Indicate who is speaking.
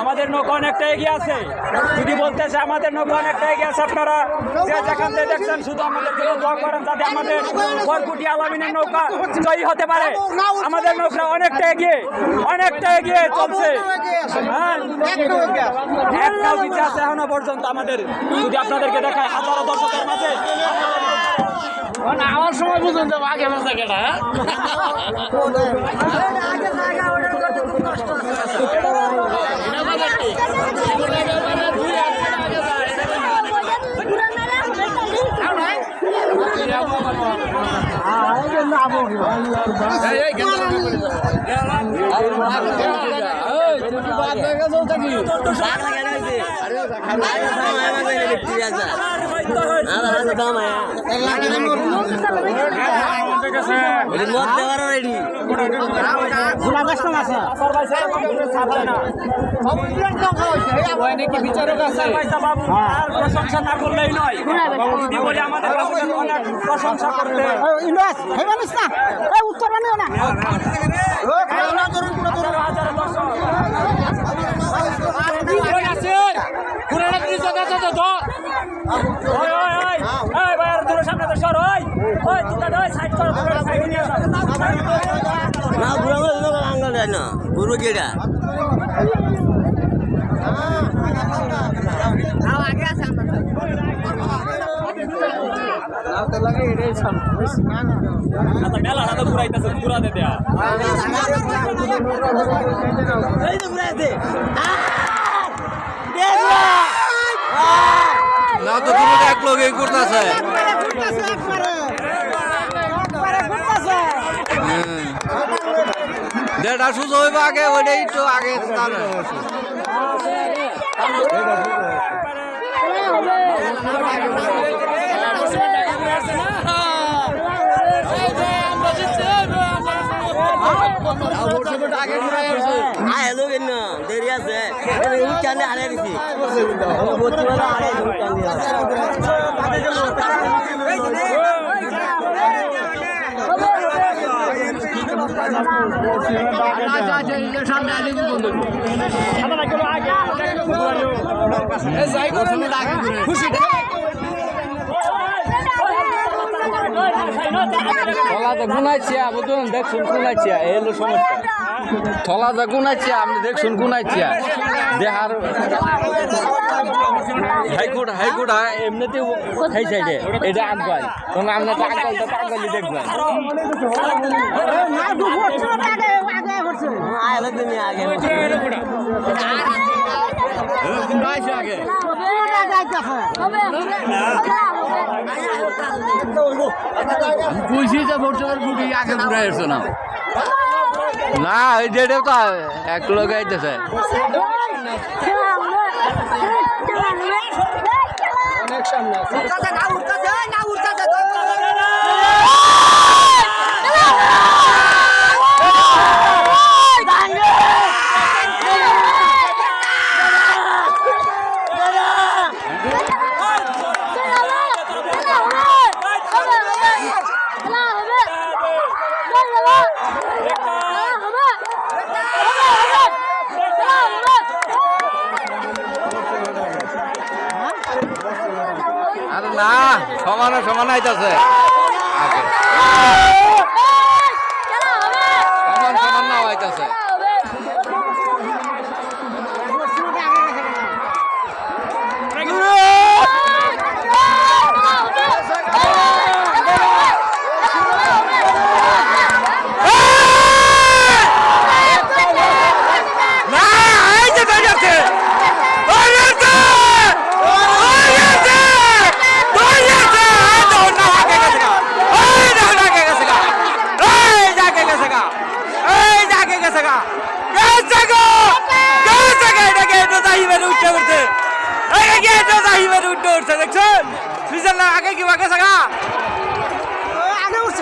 Speaker 1: আমাদের নৌকা অনেকটা এগিয়ে আছে। যদি বলতেছে আমাদের নৌকা অনেকটা এগিয়ে আছে, আপনারা যে যেখান থেকে দেখছেন শুধু আমাদের জন্য দোয়া করেন যাতে আমাদের বরকুটি আলামিনের নৌকা জয়ী হতে পারে। আমাদের নৌকা অনেকটা এগিয়ে চলছে। হ্যাঁ, একটাও পিছিয়ে আছে এখনো পর্যন্ত। আমাদের যদি আপনাদেরকে দেখায় হাজারো দর্শকের মাঝে
Speaker 2: আমার সময় পর্যন্ত আগে মাঝে কেটা
Speaker 1: প্রশংসা না করলেই নয়, যদি বলি আমাদের প্রশংসা করতে
Speaker 3: উত্তর বানিও না
Speaker 4: না পুরো গেড়া
Speaker 1: মেলা ঘুরাইতেছে ঘুরাতে দেয়া
Speaker 4: না তো তুমি এক লোকে করতেছে যেটা সুযোগ হইব আগে ওইটাই একটু আগে দেরি আছে হারিয়ে দিচ্ছি
Speaker 2: থলাতে গুনাইছে বুঝুন দেখুন গুনাইছে এলো সমস্যা থলাতে গুনাইছে আপনি দেখুন গুনাইছে দেহার হাইকোর্ট এমনিতে এই সাইডে এটা আনবাই তখন আপনার আঙ্কালটা পাঙ্গালি দেখবেন কইছি যে ভোটের গুটি আগে ঘুরে এসো না না এই ডেটে তো এক লোক আইতেছে অনেক সামনে
Speaker 4: আরে না সমান আইতাছে সমান না আইতাছে
Speaker 3: আগে উঠছে